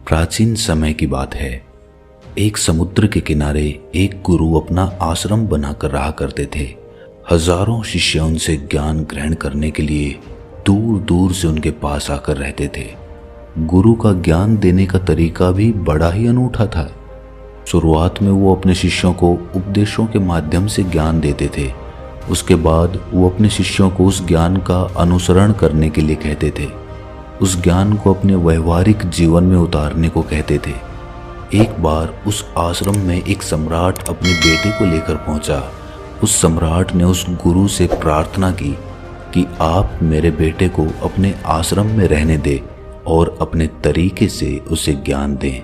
प्राचीन समय की बात है। एक समुद्र के किनारे एक गुरु अपना आश्रम बनाकर रहा करते थे। हजारों शिष्य उनसे ज्ञान ग्रहण करने के लिए दूर दूर से उनके पास आकर रहते थे। गुरु का ज्ञान देने का तरीका भी बड़ा ही अनूठा था। शुरुआत में वो अपने शिष्यों को उपदेशों के माध्यम से ज्ञान देते थे। उसके बाद वो अपने शिष्यों को उस ज्ञान का अनुसरण करने के लिए कहते थे। उस ज्ञान को अपने व्यवहारिक जीवन में उतारने को कहते थे। एक बार उस आश्रम में एक सम्राट अपने बेटे को लेकर पहुंचा। उस सम्राट ने उस गुरु से प्रार्थना की कि आप मेरे बेटे को अपने आश्रम में रहने दें और अपने तरीके से उसे ज्ञान दें।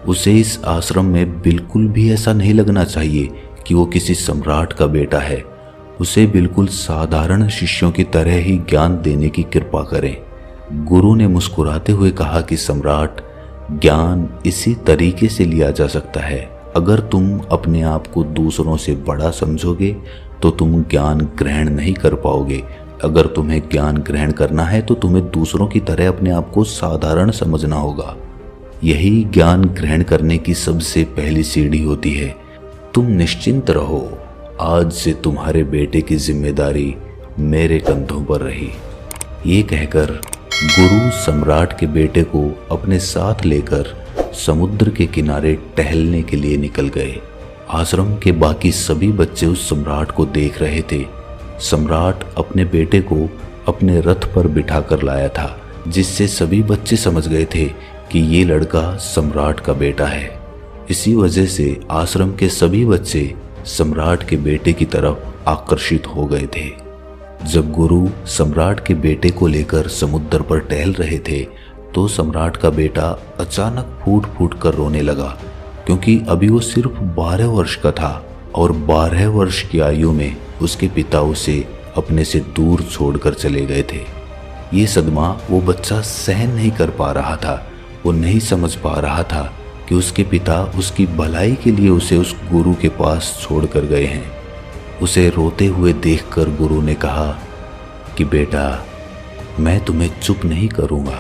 उसे इस आश्रम में बिल्कुल भी ऐसा नहीं लगना चाहिए कि वो किसी सम्राट का बेटा है। उसे बिल्कुल साधारण शिष्यों की तरह ही ज्ञान देने की कृपा करें। गुरु ने मुस्कुराते हुए कहा कि सम्राट, ज्ञान इसी तरीके से लिया जा सकता है। अगर तुम अपने आप को दूसरों से बड़ा समझोगे तो तुम ज्ञान ग्रहण नहीं कर पाओगे। अगर तुम्हें ज्ञान ग्रहण करना है तो तुम्हें दूसरों की तरह अपने आप को साधारण समझना होगा। यही ज्ञान ग्रहण करने की सबसे पहली सीढ़ी होती है। तुम निश्चिंत रहो, आज से तुम्हारे बेटे की जिम्मेदारी मेरे कंधों पर रही। ये कहकर गुरु सम्राट के बेटे को अपने साथ लेकर समुद्र के किनारे टहलने के लिए निकल गए। आश्रम के बाकी सभी बच्चे उस सम्राट को देख रहे थे। सम्राट अपने बेटे को अपने रथ पर बिठाकर लाया था, जिससे सभी बच्चे समझ गए थे कि ये लड़का सम्राट का बेटा है। इसी वजह से आश्रम के सभी बच्चे सम्राट के बेटे की तरफ आकर्षित हो गए थे। जब गुरु सम्राट के बेटे को लेकर समुद्र पर टहल रहे थे तो सम्राट का बेटा अचानक फूट फूट कर रोने लगा, क्योंकि अभी वो सिर्फ 12 वर्ष का था और 12 वर्ष की आयु में उसके पिता उसे अपने से दूर छोड़कर चले गए थे। ये सदमा वो बच्चा सहन नहीं कर पा रहा था। वो नहीं समझ पा रहा था कि उसके पिता उसकी भलाई के लिए उसे उस गुरु के पास छोड़कर गए हैं। उसे रोते हुए देखकर गुरु ने कहा कि बेटा, मैं तुम्हें चुप नहीं करूँगा।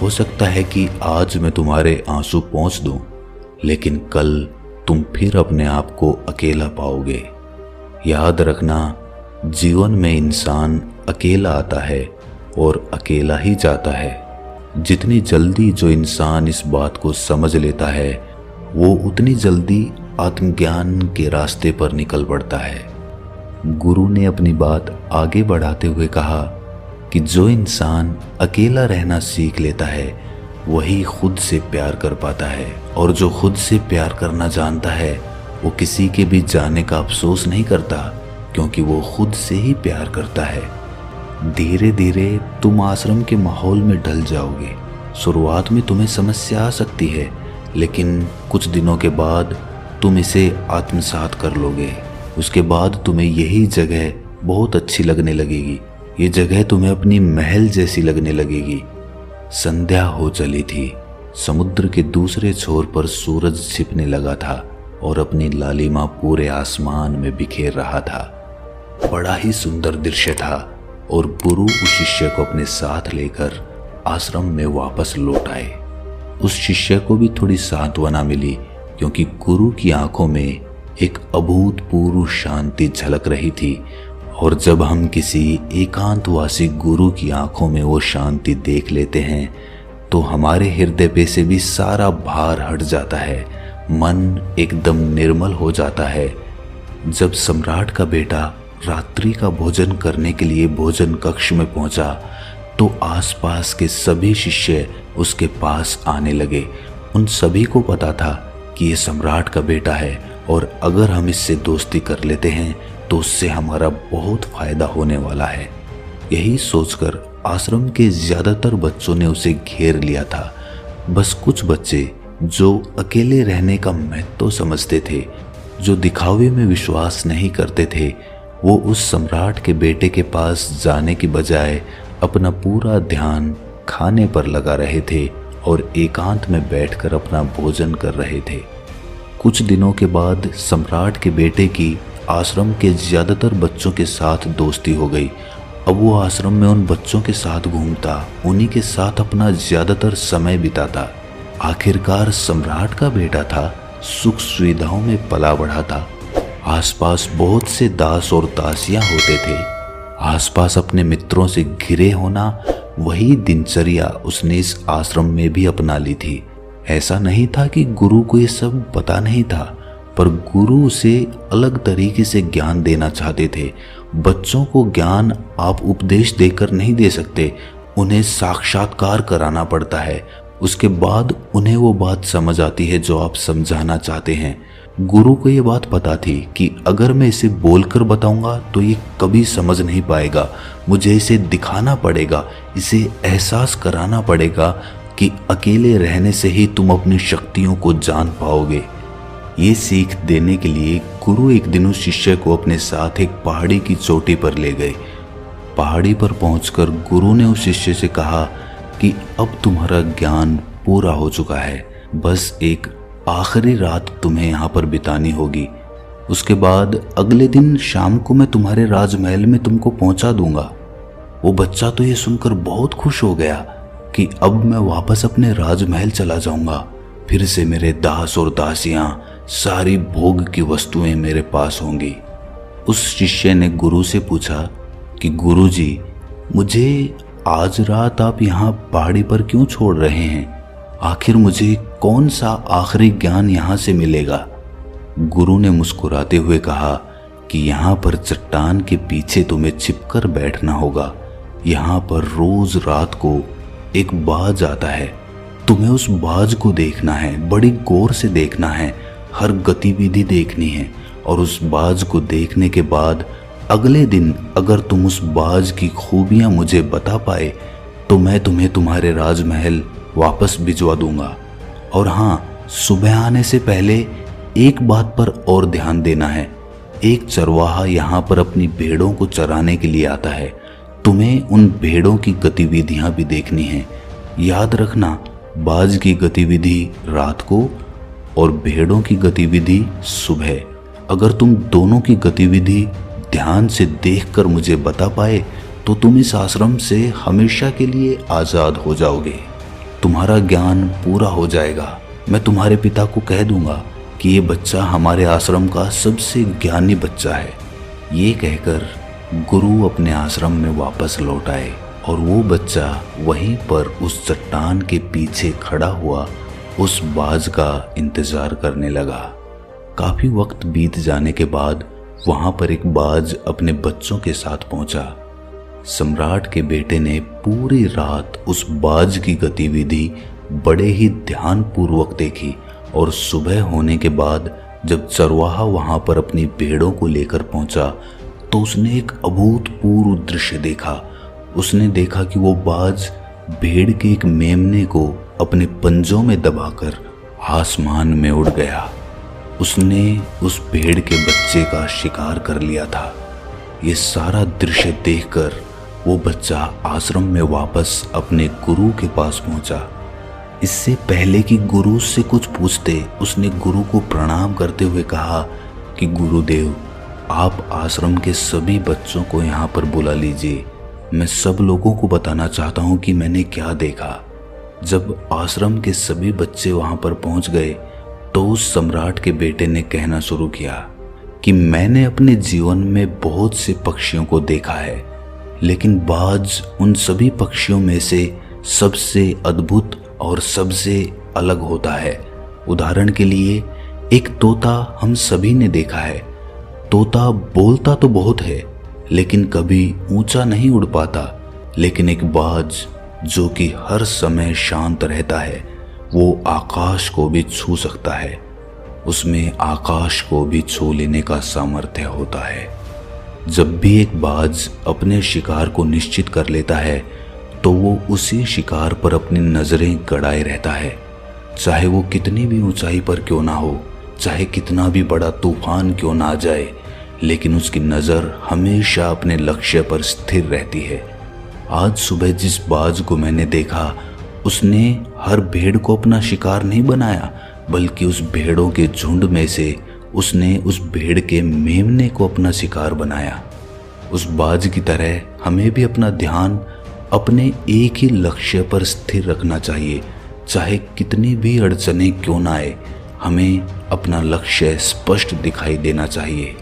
हो सकता है कि आज मैं तुम्हारे आंसू पोंछ दूं, लेकिन कल तुम फिर अपने आप को अकेला पाओगे। याद रखना, जीवन में इंसान अकेला आता है और अकेला ही जाता है। जितनी जल्दी जो इंसान इस बात को समझ लेता है, वो उतनी जल्दी आत्मज्ञान के रास्ते पर निकल पड़ता है। गुरु ने अपनी बात आगे बढ़ाते हुए कहा कि जो इंसान अकेला रहना सीख लेता है वही खुद से प्यार कर पाता है, और जो खुद से प्यार करना जानता है वो किसी के भी जाने का अफसोस नहीं करता, क्योंकि वो खुद से ही प्यार करता है। धीरे धीरे तुम आश्रम के माहौल में ढल जाओगे। शुरुआत में तुम्हें समस्या आ सकती है, लेकिन कुछ दिनों के बाद तुम इसे आत्मसात कर लोगे। उसके बाद तुम्हें यही जगह बहुत अच्छी लगने लगेगी। ये जगह तुम्हें अपनी महल जैसी लगने लगेगी। संध्या हो चली थी। समुद्र के दूसरे छोर पर सूरज छिपने लगा था और अपनी लालिमा पूरे आसमान में बिखेर रहा था। बड़ा ही सुंदर दृश्य था और गुरु उस शिष्य को अपने साथ लेकर आश्रम में वापस लौट आए। उस शिष्य को भी थोड़ी सांत्वना मिली, क्योंकि गुरु की आंखों में एक अभूतपूर्व शांति झलक रही थी। और जब हम किसी एकांतवासी गुरु की आंखों में वो शांति देख लेते हैं तो हमारे हृदय पे से भी सारा भार हट जाता है। मन एकदम निर्मल हो जाता है। जब सम्राट का बेटा रात्रि का भोजन करने के लिए भोजन कक्ष में पहुंचा तो आसपास के सभी शिष्य उसके पास आने लगे। उन सभी को पता था कि ये सम्राट का बेटा है और अगर हम इससे दोस्ती कर लेते हैं तो उससे हमारा बहुत फायदा होने वाला है। यही सोचकर आश्रम के ज्यादातर बच्चों ने उसे घेर लिया था। बस कुछ बच्चे जो अकेले रहने का महत्व समझते थे, जो दिखावे में विश्वास नहीं करते थे, वो उस सम्राट के बेटे के पास जाने की बजाय अपना पूरा ध्यान खाने पर लगा रहे थे और एकांत में बैठकर अपना भोजन कर रहे थे। कुछ दिनों के बाद सम्राट के बेटे की आश्रम के ज्यादातर बच्चों के साथ दोस्ती हो गई। अब वो आश्रम में उन बच्चों के साथ घूमता, उन्हीं के साथ अपना ज्यादातर समय बिताता। आखिरकार सम्राट का बेटा था, सुख सुविधाओं में पला बढ़ा था। आसपास बहुत से दास और दासियां होते थे। आसपास अपने मित्रों से घिरे होना, वही दिनचर्या उसने इस आश्रम में भी अपना ली थी। ऐसा नहीं था कि गुरु को ये सब पता नहीं था, पर गुरु उसे अलग तरीके से ज्ञान देना चाहते थे। बच्चों को ज्ञान आप उपदेश देकर नहीं दे सकते, उन्हें साक्षात्कार कराना पड़ता है। उसके बाद उन्हें वो बात समझ आती है जो आप समझाना चाहते हैं। गुरु को ये बात पता थी कि अगर मैं इसे बोलकर बताऊंगा तो ये कभी समझ नहीं पाएगा, मुझे इसे दिखाना पड़ेगा, इसे एहसास कराना पड़ेगा कि अकेले रहने से ही तुम अपनी शक्तियों को जान पाओगे। ये सीख देने के लिए गुरु एक दिन उस शिष्य को अपने साथ एक पहाड़ी की चोटी पर ले गए। पहाड़ी पर पहुंचकर गुरु ने उस शिष्य से कहा कि अब तुम्हारा ज्ञान पूरा हो चुका है, बस एक आखिरी रात तुम्हें यहाँ पर बितानी होगी। उसके बाद अगले दिन शाम को मैं तुम्हारे राजमहल में तुमको पहुंचा दूंगा। वो बच्चा तो ये सुनकर बहुत खुश हो गया कि अब मैं वापस अपने राजमहल चला जाऊंगा, फिर से मेरे दास और दासियां, सारी भोग की वस्तुएं मेरे पास होंगी। उस शिष्य ने गुरु से पूछा कि गुरुजी, मुझे आज रात आप यहाँ पहाड़ी पर क्यों छोड़ रहे हैं? आखिर मुझे कौन सा आखिरी ज्ञान यहाँ से मिलेगा? गुरु ने मुस्कुराते हुए कहा कि यहाँ पर चट्टान के पीछे तुम्हें छिपकर बैठना होगा। यहाँ पर रोज रात को एक बाज आता है, तुम्हें उस बाज को देखना है, बड़ी गौर से देखना है, हर गतिविधि देखनी है। और उस बाज को देखने के बाद अगले दिन अगर तुम उस बाज की खूबियां मुझे बता पाए तो मैं तुम्हें तुम्हारे राजमहल वापस भिजवा दूंगा। और हाँ, सुबह आने से पहले एक बात पर और ध्यान देना है। एक चरवाहा यहाँ पर अपनी भेड़ों को चराने के लिए आता है, तुम्हें उन भेड़ों की गतिविधियां भी देखनी है। याद रखना, बाज की गतिविधि रात को और भेड़ों की गतिविधि सुबह। अगर तुम दोनों की गतिविधि ध्यान से देखकर मुझे बता पाए तो तुम इस आश्रम से हमेशा के लिए आज़ाद हो जाओगे, तुम्हारा ज्ञान पूरा हो जाएगा। मैं तुम्हारे पिता को कह दूंगा कि ये बच्चा हमारे आश्रम का सबसे ज्ञानी बच्चा है। ये कहकर गुरु अपने आश्रम में वापस लौट आए और वो बच्चा वहीं पर उस चट्टान के पीछे खड़ा हुआ उस बाज का इंतजार करने लगा। काफी वक्त बीत जाने के बाद वहां पर एक बाज अपने बच्चों के साथ पहुंचा। सम्राट के बेटे ने पूरी रात उस बाज की गतिविधि बड़े ही ध्यानपूर्वक देखी और सुबह होने के बाद जब चरवाहा वहां पर अपनी भेड़ों को लेकर पहुंचा तो उसने एक अभूतपूर्व दृश्य देखा। उसने देखा कि वो बाज भेड़ के एक मेमने को अपने पंजों में दबाकर आसमान में उड़ गया। उसने उस भेड़ के बच्चे का शिकार कर लिया था। ये सारा दृश्य देखकर वो बच्चा आश्रम में वापस अपने गुरु के पास पहुंचा। इससे पहले कि गुरु उससे कुछ पूछते, उसने गुरु को प्रणाम करते हुए कहा कि गुरुदेव, आप आश्रम के सभी बच्चों को यहाँ पर बुला लीजिए। मैं सब लोगों को बताना चाहता हूँ कि मैंने क्या देखा। जब आश्रम के सभी बच्चे वहाँ पर पहुँच गए तो उस सम्राट के बेटे ने कहना शुरू किया कि मैंने अपने जीवन में बहुत से पक्षियों को देखा है, लेकिन बाज उन सभी पक्षियों में से सबसे अद्भुत और सबसे अलग होता है। उदाहरण के लिए एक तोता हम सभी ने देखा है। तोता बोलता तो बहुत है लेकिन कभी ऊंचा नहीं उड़ पाता, लेकिन एक बाज जो कि हर समय शांत रहता है, वो आकाश को भी छू सकता है। उसमें आकाश को भी छू लेने का सामर्थ्य होता है। जब भी एक बाज अपने शिकार को निश्चित कर लेता है तो वो उसी शिकार पर अपनी नजरें गड़ाए रहता है, चाहे वो कितनी भी ऊंचाई पर क्यों ना हो, चाहे कितना भी बड़ा तूफान क्यों ना आ जाए, लेकिन उसकी नजर हमेशा अपने लक्ष्य पर स्थिर रहती है। आज सुबह जिस बाज को मैंने देखा उसने हर भेड़ को अपना शिकार नहीं बनाया, बल्कि उस भेड़ों के झुंड में से उसने उस भेड़ के मेमने को अपना शिकार बनाया। उस बाज की तरह हमें भी अपना ध्यान अपने एक ही लक्ष्य पर स्थिर रखना चाहिए, चाहे कितनी भी अड़चने क्यों ना आए, हमें अपना लक्ष्य स्पष्ट दिखाई देना चाहिए।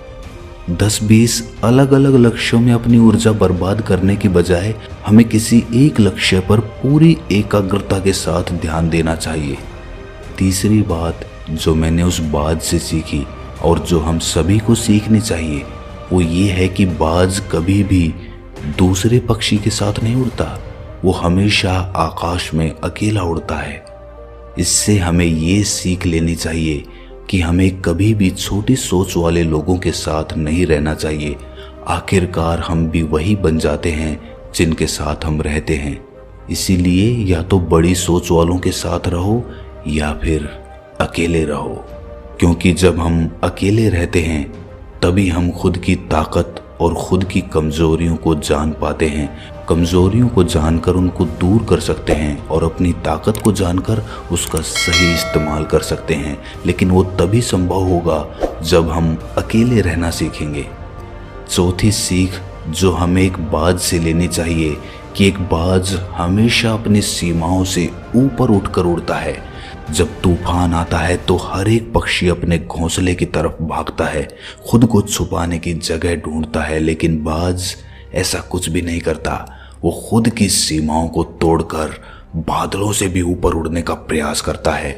10-20 अलग अलग लक्ष्यों में अपनी ऊर्जा बर्बाद करने की बजाय हमें किसी एक लक्ष्य पर पूरी एकाग्रता के साथ ध्यान देना चाहिए। तीसरी बात जो मैंने उस बाज से सीखी और जो हम सभी को सीखनी चाहिए वो ये है कि बाज कभी भी दूसरे पक्षी के साथ नहीं उड़ता, वो हमेशा आकाश में अकेला उड़ता है। इससे हमें ये सीख लेनी चाहिए कि हमें कभी भी छोटी सोच वाले लोगों के साथ नहीं रहना चाहिए। आखिरकार हम भी वही बन जाते हैं जिनके साथ हम रहते हैं। इसीलिए या तो बड़ी सोच वालों के साथ रहो या फिर अकेले रहो, क्योंकि जब हम अकेले रहते हैं तभी हम खुद की ताकत और खुद की कमजोरियों को जान पाते हैं। कमजोरियों को जानकर उनको दूर कर सकते हैं और अपनी ताकत को जानकर उसका सही इस्तेमाल कर सकते हैं। लेकिन वो तभी संभव होगा जब हम अकेले रहना सीखेंगे। चौथी सीख जो हमें एक बाज से लेनी चाहिए कि एक बाज हमेशा अपनी सीमाओं से ऊपर उठकर उड़ता है। जब तूफान आता है तो हर एक पक्षी अपने घोंसले की तरफ भागता है, खुद को छुपाने की जगह ढूंढता है, लेकिन बाज ऐसा कुछ भी नहीं करता। वो खुद की सीमाओं को तोड़कर बादलों से भी ऊपर उड़ने का प्रयास करता है।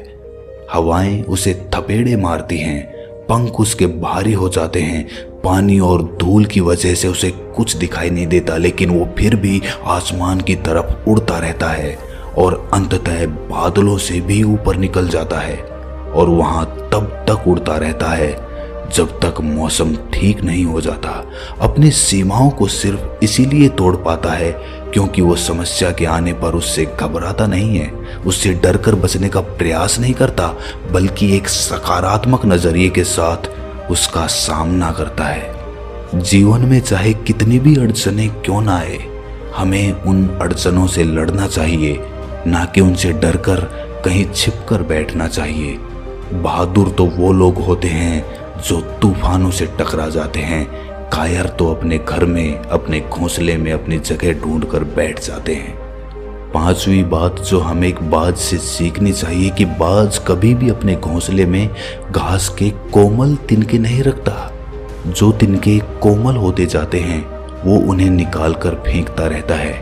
हवाएं उसे थपेड़े मारती हैं, पंख उसके भारी हो जाते हैं, पानी और धूल की वजह से उसे कुछ दिखाई नहीं देता, लेकिन वो फिर भी आसमान की तरफ उड़ता रहता है और अंततः बादलों से भी ऊपर निकल जाता है और वहां तब तक उड़ता रहता है जब तक मौसम ठीक नहीं हो जाता। अपनी सीमाओं को सिर्फ इसीलिए तोड़ पाता है क्योंकि वो समस्या के आने पर उससे घबराता नहीं है, उससे डरकर बचने का प्रयास नहीं करता, बल्कि एक सकारात्मक नजरिए के साथ उसका सामना करता है। जीवन में चाहे कितनी भी अड़चनें क्यों ना आए, हमें उन अड़चनों से लड़ना चाहिए, ना कि उनसे डरकर कहीं छिपकर बैठना चाहिए। बहादुर तो वो लोग होते हैं जो तूफानों से टकरा जाते हैं, कायर तो अपने घर में, अपने घोंसले में अपनी जगह ढूंढकर बैठ जाते हैं। पांचवी बात जो हमें एक बाज से सीखनी चाहिए कि बाज कभी भी अपने घोंसले में घास के कोमल तिनके नहीं रखता। जो तिनके कोमल होते जाते हैं वो उन्हें निकाल कर फेंकता रहता है।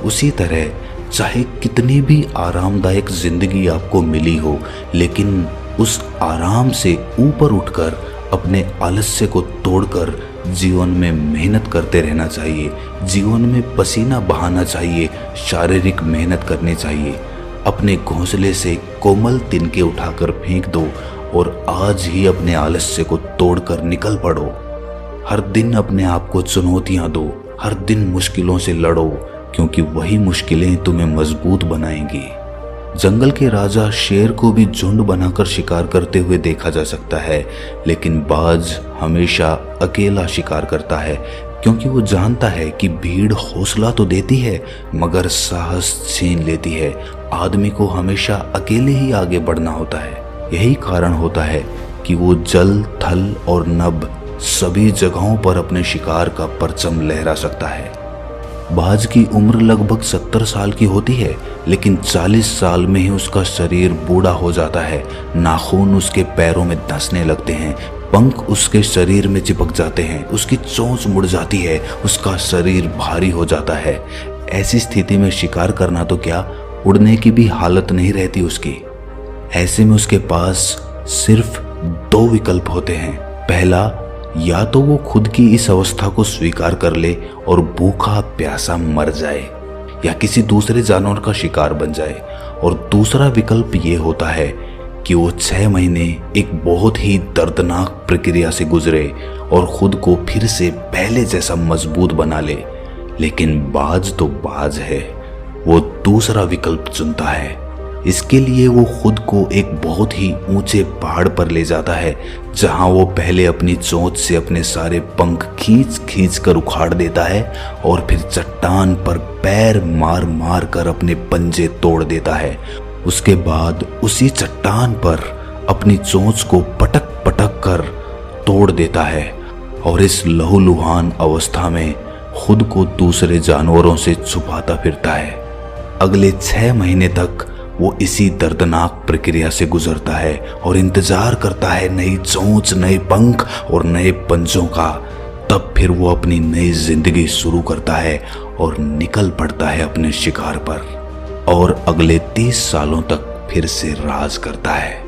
उसी तरह चाहे कितनी भी आरामदायक जिंदगी आपको मिली हो, लेकिन उस आराम से ऊपर उठकर अपने आलस्य को तोड़कर जीवन में मेहनत करते रहना चाहिए। जीवन में पसीना बहाना चाहिए, शारीरिक मेहनत करनी चाहिए। अपने घोंसले से कोमल तिनके उठाकर फेंक दो और आज ही अपने आलस्य को तोड़कर निकल पड़ो। हर दिन अपने आप को चुनौतियां दो, हर दिन मुश्किलों से लड़ो, क्योंकि वही मुश्किलें तुम्हें मजबूत बनाएंगी। जंगल के राजा शेर को भी झुंड बनाकर शिकार करते हुए देखा जा सकता है, लेकिन बाज हमेशा अकेला शिकार करता है, क्योंकि वो जानता है कि भीड़ हौसला तो देती है मगर साहस छीन लेती है। आदमी को हमेशा अकेले ही आगे बढ़ना होता है। यही कारण होता है कि वो जल, थल और नभ सभी जगहों पर अपने शिकार का परचम लहरा सकता है। बाज की उम्र लगभग 70 साल की होती है, लेकिन 40 साल में ही उसका शरीर बूढ़ा हो जाता है। नाखून उसके पैरों में धंसने लगते हैं, पंख उसके शरीर में चिपक जाते हैं, उसकी चोंच मुड़ जाती है, उसका शरीर भारी हो जाता है। ऐसी स्थिति में शिकार करना तो क्या, उड़ने की भी हालत नहीं रहती उसकी। ऐसे में उसके पास सिर्फ 2 विकल्प होते हैं। पहला, या तो वो खुद की इस अवस्था को स्वीकार कर ले और भूखा प्यासा मर जाए, या किसी दूसरे जानवर का शिकार बन जाए। और दूसरा विकल्प ये होता है कि वो 6 महीने एक बहुत ही दर्दनाक प्रक्रिया से गुजरे और खुद को फिर से पहले जैसा मजबूत बना ले। लेकिन बाज तो बाज है, वो दूसरा विकल्प चुनता है। इसके लिए वो खुद को एक बहुत ही ऊंचे पहाड़ पर ले जाता है, जहां वो पहले अपनी चोंच से अपने सारे पंख खींच खींच कर उखाड़ देता है और फिर चट्टान पर पैर मार मार कर अपने पंजे तोड़ देता है। उसके बाद उसी चट्टान पर अपनी चोंच को पटक पटक कर तोड़ देता है और इस लहूलुहान अवस्था में खुद को दूसरे जानवरों से छुपाता फिरता है। अगले 6 महीने तक वो इसी दर्दनाक प्रक्रिया से गुजरता है और इंतजार करता है नई चोंच, नए पंख और नए पंजों का। तब फिर वो अपनी नई जिंदगी शुरू करता है और निकल पड़ता है अपने शिकार पर और अगले 30 सालों तक फिर से राज करता है।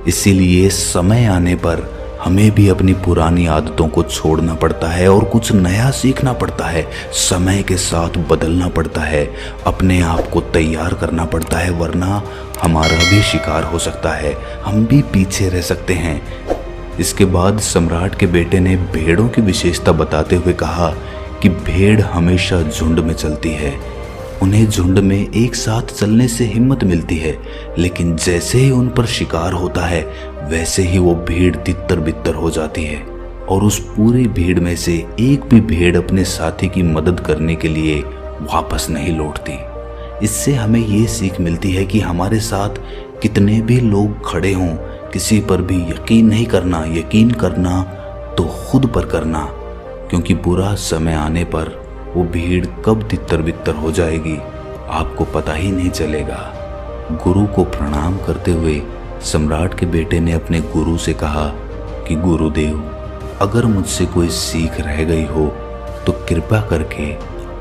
इसीलिए समय आने पर हमें भी अपनी पुरानी आदतों को छोड़ना पड़ता है और कुछ नया सीखना पड़ता है। समय के साथ बदलना पड़ता है, अपने आप को तैयार करना पड़ता है, वरना हमारा भी शिकार हो सकता है, हम भी पीछे रह सकते हैं। इसके बाद सम्राट के बेटे ने भेड़ों की विशेषता बताते हुए कहा कि भेड़ हमेशा झुंड में चलती है। उन्हें झुंड में एक साथ चलने से हिम्मत मिलती है, लेकिन जैसे ही उन पर शिकार होता है वैसे ही वो भीड़ तितर बितर हो जाती है और उस पूरी भीड़ में से एक भी भेड़ अपने साथी की मदद करने के लिए वापस नहीं लौटती। इससे हमें ये सीख मिलती है कि हमारे साथ कितने भी लोग खड़े हों, किसी पर भी यकीन नहीं करना। यकीन करना तो खुद पर करना, क्योंकि बुरा समय आने पर वो भीड़ कब तितर बितर हो जाएगी आपको पता ही नहीं चलेगा। गुरु को प्रणाम करते हुए सम्राट के बेटे ने अपने गुरु से कहा कि गुरुदेव, अगर मुझसे कोई सीख रह गई हो तो कृपा करके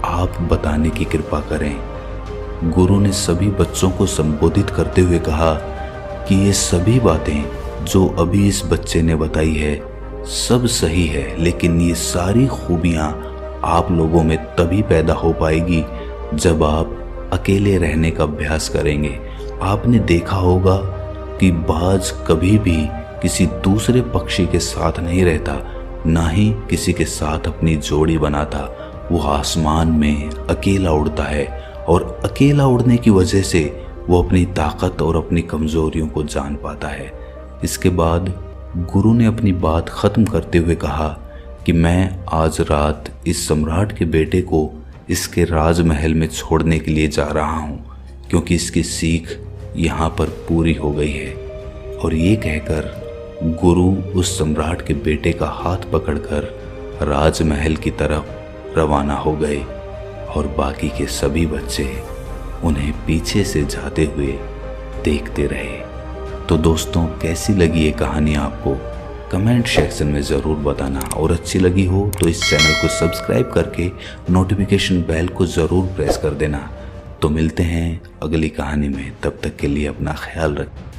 आप बताने की कृपा करें। गुरु ने सभी बच्चों को संबोधित करते हुए कहा कि ये सभी बातें जो अभी इस बच्चे ने बताई है सब सही है, लेकिन ये सारी खूबियाँ आप लोगों में तभी पैदा हो पाएगी जब आप अकेले रहने का अभ्यास करेंगे। आपने देखा होगा कि बाज कभी भी किसी दूसरे पक्षी के साथ नहीं रहता, ना ही किसी के साथ अपनी जोड़ी बनाता। वो आसमान में अकेला उड़ता है और अकेला उड़ने की वजह से वो अपनी ताकत और अपनी कमजोरियों को जान पाता है। इसके बाद गुरु ने अपनी बात खत्म करते हुए कहा कि मैं आज रात इस सम्राट के बेटे को इसके राजमहल में छोड़ने के लिए जा रहा हूँ, क्योंकि इसकी सीख यहाँ पर पूरी हो गई है। और ये कहकर गुरु उस सम्राट के बेटे का हाथ पकड़कर राजमहल की तरफ रवाना हो गए और बाकी के सभी बच्चे उन्हें पीछे से जाते हुए देखते रहे। तो दोस्तों, कैसी लगी ये कहानी आपको कमेंट सेक्शन में ज़रूर बताना, और अच्छी लगी हो तो इस चैनल को सब्सक्राइब करके नोटिफिकेशन बेल को ज़रूर प्रेस कर देना। तो मिलते हैं अगली कहानी में, तब तक के लिए अपना ख्याल रखें।